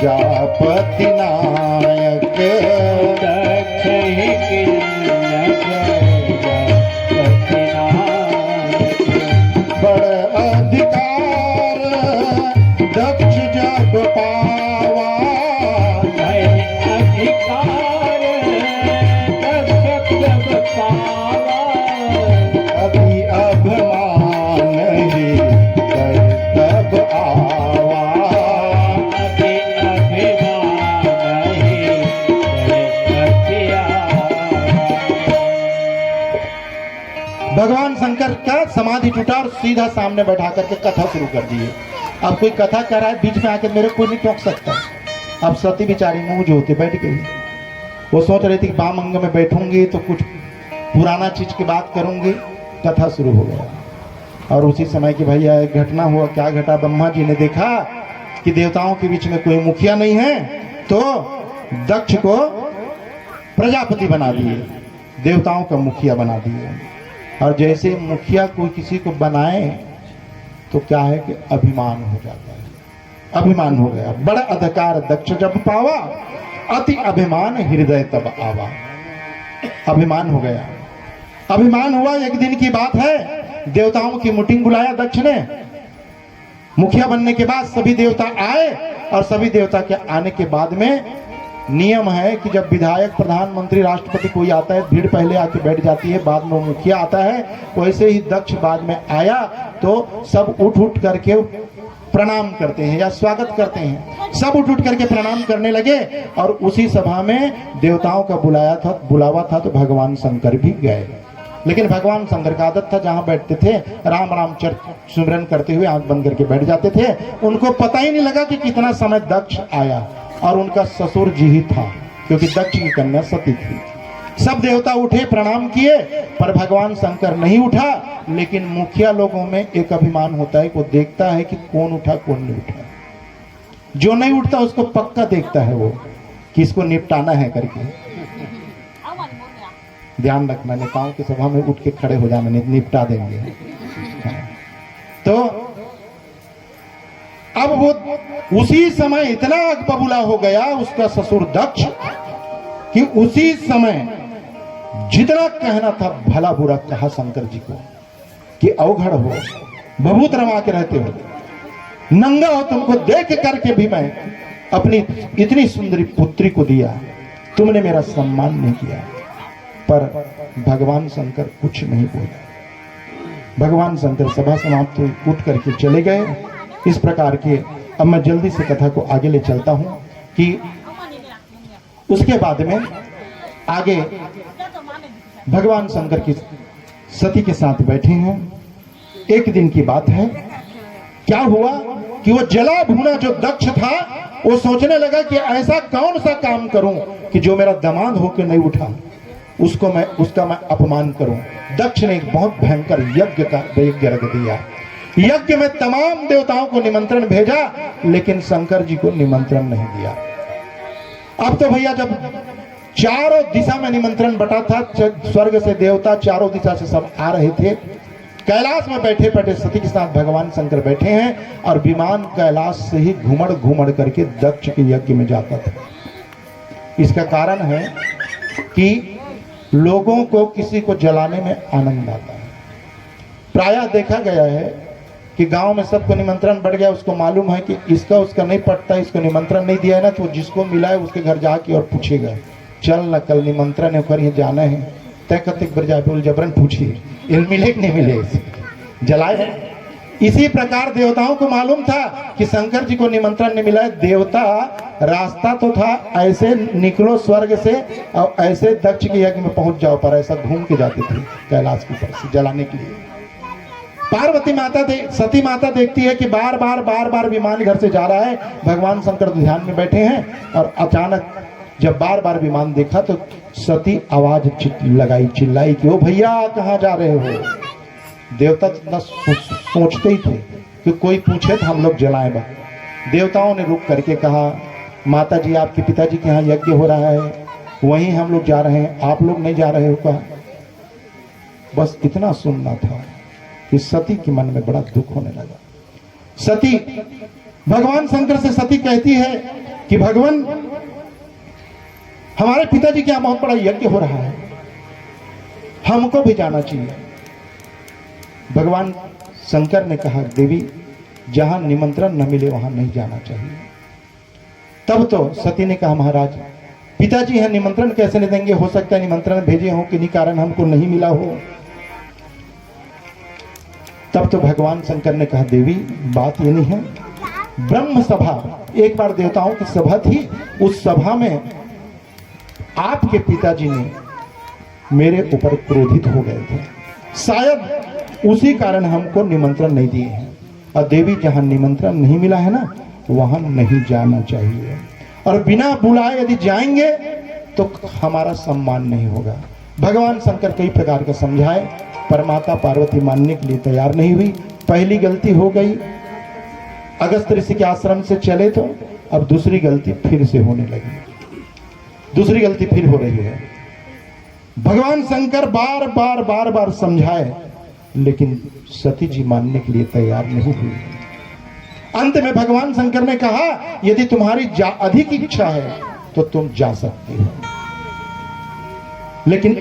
प्रजापति नायक दक्ष ही किन्न प्रजापति नायक। बड़ अधिकार दक्ष जब पावा बड़ अधिकार दक्ष जब पावा अभी अभिमान ही तब आवा अभी अभिमान ही बतिया। भगवान शंकर का समाधि टूटा और सीधा सामने बैठा करके कथा शुरू कर दी है। अब कोई कथा कर रहा है, बीच में आके मेरे को नहीं टोक सकता। अब सती बिचारी मुंह जो होते बैठ गई। वो सोच रही थी कि बाम अंग में बैठूंगी तो कुछ पुराना चीज की बात करूंगी। कथा शुरू हो गया और उसी समय की भैया एक घटना हुआ। क्या घटा? ब्रह्मा जी ने देखा कि देवताओं के बीच में कोई मुखिया नहीं है, तो दक्ष को प्रजापति बना दिए, देवताओं का मुखिया बना दिए। और जैसे मुखिया कोई किसी को बनाए तो क्या है कि अभिमान हो जाता है। अभिमान हो गया। बड़ा अधिकार दक्ष जब पावा अति अभिमान हृदय तब आवा। अभिमान हो गया। अभिमान हुआ। एक दिन की बात है, देवताओं की मीटिंग बुलाया दक्ष ने। मुखिया बनने के बाद सभी देवता आए और सभी देवता के आने के बाद में नियम है कि जब विधायक, प्रधानमंत्री, राष्ट्रपति कोई आता है, भीड़ पहले आके बैठ जाती है, बाद में मुखिया आता है। वैसे ही दक्ष बाद में आया तो सब उठ करके प्रणाम करते हैं या स्वागत करते हैं। सब उठ करके प्रणाम करने लगे और उसी सभा में देवताओं का बुलावा था तो भगवान शंकर भी गए। लेकिन भगवान शंकर का आदत था, जहां बैठते थे राम राम सुमिरन करते हुए आंख बंद करके बैठ जाते थे। उनको पता ही नहीं लगा कि कितना समय दक्ष आया। और उनका ससुर जी ही था, क्योंकि दक्ष की कन्या सती थी। सब देवता उठे, प्रणाम किए, पर भगवान शंकर नहीं उठा। लेकिन मुखिया लोगों में एक अभिमान होता है, वो देखता है कि कौन उठा कौन नहीं उठा। जो नहीं उठता उसको पक्का देखता है वो कि इसको निपटाना है करके। ध्यान रखना, नेताओं की सभा में उठ के खड़े हो जाना, निपटा देंगे। तो अब वो उसी समय इतना बबूला हो गया उसका ससुर दक्ष कि उसी समय जितना कहना था भला बुरा कहा शंकर जी को कि अवघड़ हो, भभूत रमा के रहते हो, नंगा हो, तुमको देख करके भी मैं अपनी इतनी सुंदरी पुत्री को दिया, तुमने मेरा सम्मान नहीं किया। पर भगवान शंकर कुछ नहीं बोला। भगवान शंकर सभा समाप्त हुई, उठ करके चले गए। इस प्रकार के अब मैं जल्दी से कथा को आगे ले चलता हूं कि उसके बाद में आगे भगवान शंकर की सती के साथ बैठे हैं। एक दिन की बात है, क्या हुआ कि वो जला भुना जो दक्ष था वो सोचने लगा कि ऐसा कौन सा काम करूं कि जो मेरा दामाद होकर नहीं उठा उसका मैं अपमान करूं। दक्ष ने एक बहुत भयंकर यज्ञ रख दिया। यज्ञ में तमाम देवताओं को निमंत्रण भेजा, लेकिन शंकर जी को निमंत्रण नहीं दिया। अब तो भैया जब चारों दिशा में निमंत्रण बटा था, स्वर्ग से देवता चारों दिशा से सब आ रहे थे। कैलाश में बैठे बैठे सती के साथ भगवान शंकर बैठे हैं और विमान कैलाश से ही घुमड़ करके दक्ष के यज्ञ में जाता था। इसका कारण है कि लोगों को किसी को जलाने में आनंद आता है। प्रायः देखा गया है कि गांव में सबको निमंत्रण बढ़ गया, उसको मालूम है कि इसका उसका नहीं पड़ता, इसको निमंत्रण नहीं दिया है ना, तो जिसको मिला है उसके घर जाके और पूछेगा, चल न कल निमंत्रण है, कर जाना है, तय कतिक बार जाए, बोल जबरन पूछिए इल मिले कि नहीं मिले, जलाए है। इसी प्रकार देवताओं को मालूम था कि शंकर जी को निमंत्रण नहीं मिला है। देवता रास्ता तो था, ऐसे निकलो स्वर्ग से और ऐसे दक्ष के यज्ञ में पहुंच जाओ, पर ऐसा घूम के जाते थे कैलाश की तरफ से जलाने के लिए। पार्वती माता सती माता देखती है कि बार बार विमान घर से जा रहा है। भगवान शंकर ध्यान में बैठे हैं और अचानक जब बार विमान देखा तो सती आवाज लगाई, चिल्लाई कि ओ भैया कहाँ जा रहे हो। देवता न सोचते ही थे कि कोई पूछे तो हम लोग जलाएं। देवताओं ने रुक करके कहा, माता जी आपके पिताजी के यहाँ यज्ञ हो रहा है, वहीं हम लोग जा रहे हैं, आप लोग नहीं जा रहे हो क्या? बस इतना सुनना था कि सती के मन में बड़ा दुख होने लगा। सती भगवान शंकर से सती कहती है कि भगवान हमारे पिताजी के यहां बहुत बड़ा यज्ञ हो रहा है, हमको भी जाना चाहिए। भगवान शंकर ने कहा देवी जहां निमंत्रण न मिले वहां नहीं जाना चाहिए। तब तो सती ने कहा महाराज पिताजी हैं, निमंत्रण कैसे नहीं देंगे, हो सकता है निमंत्रण भेजे हो किन्हीं कारण हमको नहीं मिला हो। तब तो भगवान शंकर ने कहा देवी बात ये नहीं है, ब्रह्म सभा एक बार देवताओं की सभा थी, उस सभा में आपके पिताजी ने मेरे ऊपर क्रोधित हो गए थे, शायद उसी कारण हमको निमंत्रण नहीं दिए हैं। और देवी जहां निमंत्रण नहीं मिला है ना वहां नहीं जाना चाहिए, और बिना बुलाए यदि जाएंगे तो हमारा सम्मान नहीं होगा। भगवान शंकर कई प्रकार का समझाए, पर माता पार्वती मानने के लिए तैयार नहीं हुई। पहली गलती हो गई, अगस्त्य ऋषि के आश्रम से चले तो अब दूसरी गलती फिर से होने लगी, दूसरी गलती फिर हो रही है। भगवान शंकर बार बार बार बार समझाए लेकिन सती जी मानने के लिए तैयार नहीं हुई। अंत में भगवान शंकर ने कहा यदि तुम्हारी अधिक इच्छा है तो तुम जा सकते हो, लेकिन